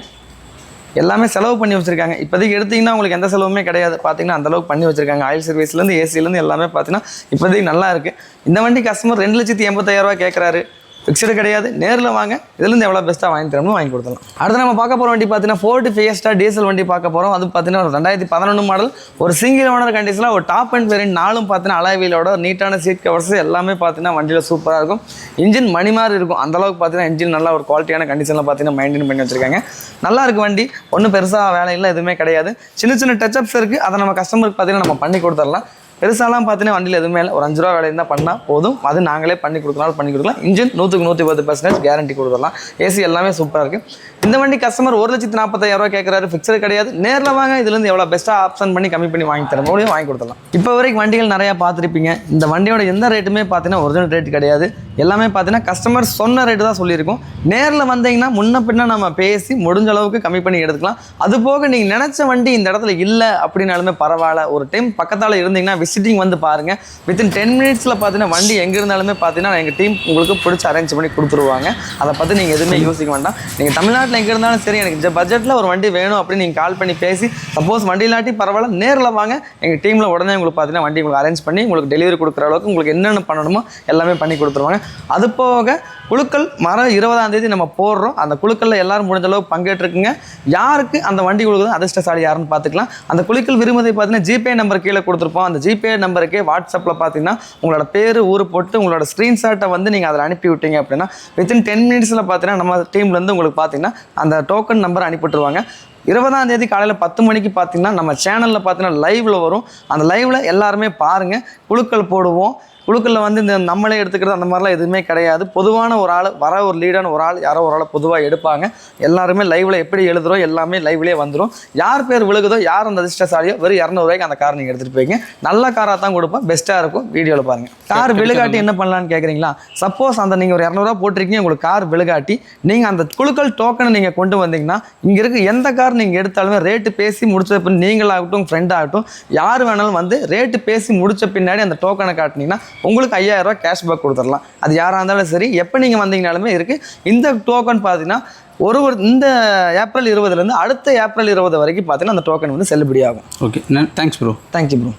S1: எல்லாமே செலவு பண்ணி வச்சுருக்காங்க. இப்போதைக்கு எடுத்திங்கன்னா உங்களுக்கு எந்த செலவுமே கிடையாது. பார்த்தீங்கன்னா அந்தளவுக்கு பண்ணி வச்சுருக்காங்க. ஆயில் சர்வீஸ்லேருந்து ஏசிலேருந்து எல்லாமே பார்த்தீங்கன்னா இப்போதைக்கு நல்லா இருக்குது. இந்த வண்டி கஸ்டமர் 2,80,000 கேட்குறாரு. ஃபிக்ஸ்டு கிடையாது. நேரில் வாங்க, இதுலேருந்து எவ்வளோ பெஸ்ட்டாக வாங்கி தரணும் வாங்கி கொடுத்துடலாம். அடுத்து நம்ம பார்க்க போகிற வண்டி பார்த்தீங்கன்னா Ford Fiesta டீசல் வண்டி பார்க்க போகிறோம். அது பார்த்தீங்கன்னா ஒரு 2011 மாடல், ஒரு சிங்கிள் ஓனர் கண்டிஷனில் ஒரு டாப் அண்ட் வேரியன்ட். நாளும் பார்த்தீங்கன்னா அலாய் வீலோட நீட்டான சீட் கவர்ஸ் எல்லாமே பார்த்தீங்கன்னா வண்டியில் சூப்பராக இருக்கும். இன்ஜின் மணி மாதிரி இருக்கும். அந்தளவுக்கு பார்த்தீங்கன்னா இன்ஜின் நல்லா ஒரு குவாலிட்டியான கண்டிஷனில் பார்த்தீங்கன்னா மெயின்டைன் பண்ணி வச்சிருக்காங்க. நல்லா இருக்குது வண்டி. ஒன்றும் பெருசாக வேலை இல்லை, எதுவுமே கிடையாது. சின்ன சின்ன டச்சப்ஸ் இருக்குது. அதை நம்ம கஸ்டமருக்கு பார்த்தீங்கன்னா நம்ம பண்ணி கொடுத்துடலாம். பெருசாலாம் பார்த்தீங்கன்னா வண்டியில் எதுவுமே இல்லை. ஒரு 5 ரூபா வேலை இருந்தால் பண்ணால் போதும். அது நாங்களே பண்ணி கொடுக்கலாம். இன்ஜின் 100% கேரண்டி கொடுத்துடலாம். ஏசி எல்லாமே சூப்பராக இருக்குது. இந்த வண்டி கஸ்டமர் 1,40,000 கேட்குறாரு. ஃபிக்ஸ்டு கிடையாது. நேரில் வாங்க, இதுலேருந்து எவ்வளோ பெஸ்ட்டாக ஆப்ஷன் பண்ணி கம்மி பண்ணி வாங்கி தர முடியும் வாங்கி கொடுத்துடலாம். இப்போ வரைக்கும் வண்டிகள் நிறையா பார்த்துருப்பீங்க. இந்த வண்டியோட எந்த ரேட்டுமே பார்த்தீங்கன்னா ஒரிஜினல் ரேட் கிடையாது. எல்லாமே பார்த்தீங்கன்னா கஸ்டமர் சொன்ன ரேட்டு தான் சொல்லியிருக்கோம். நேரில் வந்தீங்கன்னா முன்ன பின்ன நம்ம பேசி முடிஞ்ச அளவுக்கு கம்மி பண்ணி எடுத்துக்கலாம். அது போக நீங்கள் நினச்ச வண்டி இந்த இடத்துல இல்லை அப்படின்னாலுமே பரவாயில்ல, ஒரு டைம் பக்கத்தால் இருந்தீங்கன்னா விசிட்டிங் வந்து பாருங்கள். வித்தின் 10 மினிட்ஸில் பார்த்தீங்கன்னா வண்டி எங்கே இருந்தாலுமே பார்த்தீங்கன்னா எங்கள் டீம் உங்களுக்கு பிடிச்சி அரேஞ்ச் பண்ணி கொடுத்துருவாங்க. அதை பற்றி நீங்கள் எதுவுமே யோசிக்க வேண்டாம். நீங்கள் தமிழ்நாட்டில் எங்கே இருந்தாலும் சரி, எனக்கு பட்ஜெட்டில் ஒரு வண்டி வேணும் அப்படின்னு நீங்கள் கால் பண்ணி பேசி, சப்போஸ் வண்டி இல்லாட்டி பரவாயில்ல, நேரில் வாங்க. எங்கள் டீமில் உடனே உங்களுக்கு பார்த்தீங்கன்னா வண்டி உங்களுக்கு அரேஞ்ச் பண்ணி உங்களுக்கு டெலிவரி கொடுக்குற அளவுக்கு உங்களுக்கு என்னென்ன பண்ணணுமோ எல்லாமே பண்ணி கொடுத்துருவாங்க. அது போக குழுக்கள் 20ஆம் தேதி நம்ம போடுறோம். அந்த குழுக்களில் எல்லாரும் முடிஞ்ச அளவுக்கு பங்கேற்றுக்குங்க. யாருக்கு அந்த வண்டி கொடுக்குதோ அதிர்ஷ்டசாலி யாருன்னு பார்த்துக்கலாம். அந்த குழுக்கள் விரும்புவதை பார்த்தீங்கன்னா ஜிபே நம்பர் கீழே கொடுத்துருப்போம். அந்த ஜிபே நம்பருக்கே வாட்ஸ்அப்பில் பார்த்தீங்கன்னா உங்களோட பேர் ஊர் போட்டு உங்களோட ஸ்க்ரீன்ஷாட்டை வந்து நீங்கள் அதில் அனுப்பி விட்டீங்க அப்படின்னா வித்தின் 10 மினிட்ஸில் பார்த்தீங்கன்னா நம்ம டீம்லேருந்து உங்களுக்கு பார்த்தீங்கன்னா அந்த டோக்கன் நம்பர் அனுப்பிட்டுருவாங்க. 20ஆம் தேதி காலையில் 10 மணிக்கு பார்த்தீங்கன்னா நம்ம சேனலில் பார்த்தீங்கன்னா லைவில் வரும். அந்த லைவில் எல்லாருமே பாருங்கள். குழுக்கள் போடுவோம். குழுக்களில் வந்து இந்த நம்மளே எடுத்துக்கிறது அந்த மாதிரிலாம் எதுவுமே கிடையாது. பொதுவான ஒரு ஆள் வர, ஒரு லீடான ஒரு ஆள் யாரோ ஒரு ஆளை பொதுவாக எடுப்பாங்க. எல்லாருமே லைவில் எப்படி எழுதுகிறோம் எல்லாமே லைவ்லேயே வந்துடும். யார் பேர் விழுகுதோ, யார் அந்த அதிர்ஷ்டசாலியோ வெறும் 200 ரூபாய்க்கு அந்த கார் நீங்கள் எடுத்துகிட்டு போய்ங்க. நல்ல காராக தான் கொடுப்போம். பெஸ்ட்டாக இருக்கும். வீடியோவில் பாருங்கள். கார் விழுகாட்டி என்ன பண்ணலான்னு கேட்குறீங்களா? சப்போஸ் அந்த நீங்கள் ஒரு 200 ரூபா போட்டிருக்கீங்க, உங்களுக்கு கார் விழுகாட்டி நீங்கள் அந்த குழுக்கள் டோக்கனை நீங்கள் கொண்டு வந்தீங்கன்னா இங்கே இருக்க எந்த கார் நீங்கள் எடுத்தாலுமே ரேட்டு பேசி முடிச்ச பின் நீங்களாகட்டும் ஃப்ரெண்ட் ஆகட்டும் யார் வேணாலும் வந்து ரேட்டு பேசி முடித்த பின்னாடி அந்த டோக்கனை காட்டினீங்கன்னா உங்களுக்கு 5,000 ரூபா கேஷ்பேக் கொடுத்துடலாம். அது யாராக இருந்தாலும் சரி, எப்போ நீங்கள் வந்தீங்கனாலுமே இருக்குது. இந்த டோக்கன் பார்த்தீங்கன்னா இந்த ஏப்ரல் 20 அடுத்த ஏப்ரல் 20 வரைக்கும் பார்த்தீங்கன்னா அந்த டோக்கன் வந்து செல்லுபடியாகும்.
S2: Okay, thanks bro.
S1: Thank you bro.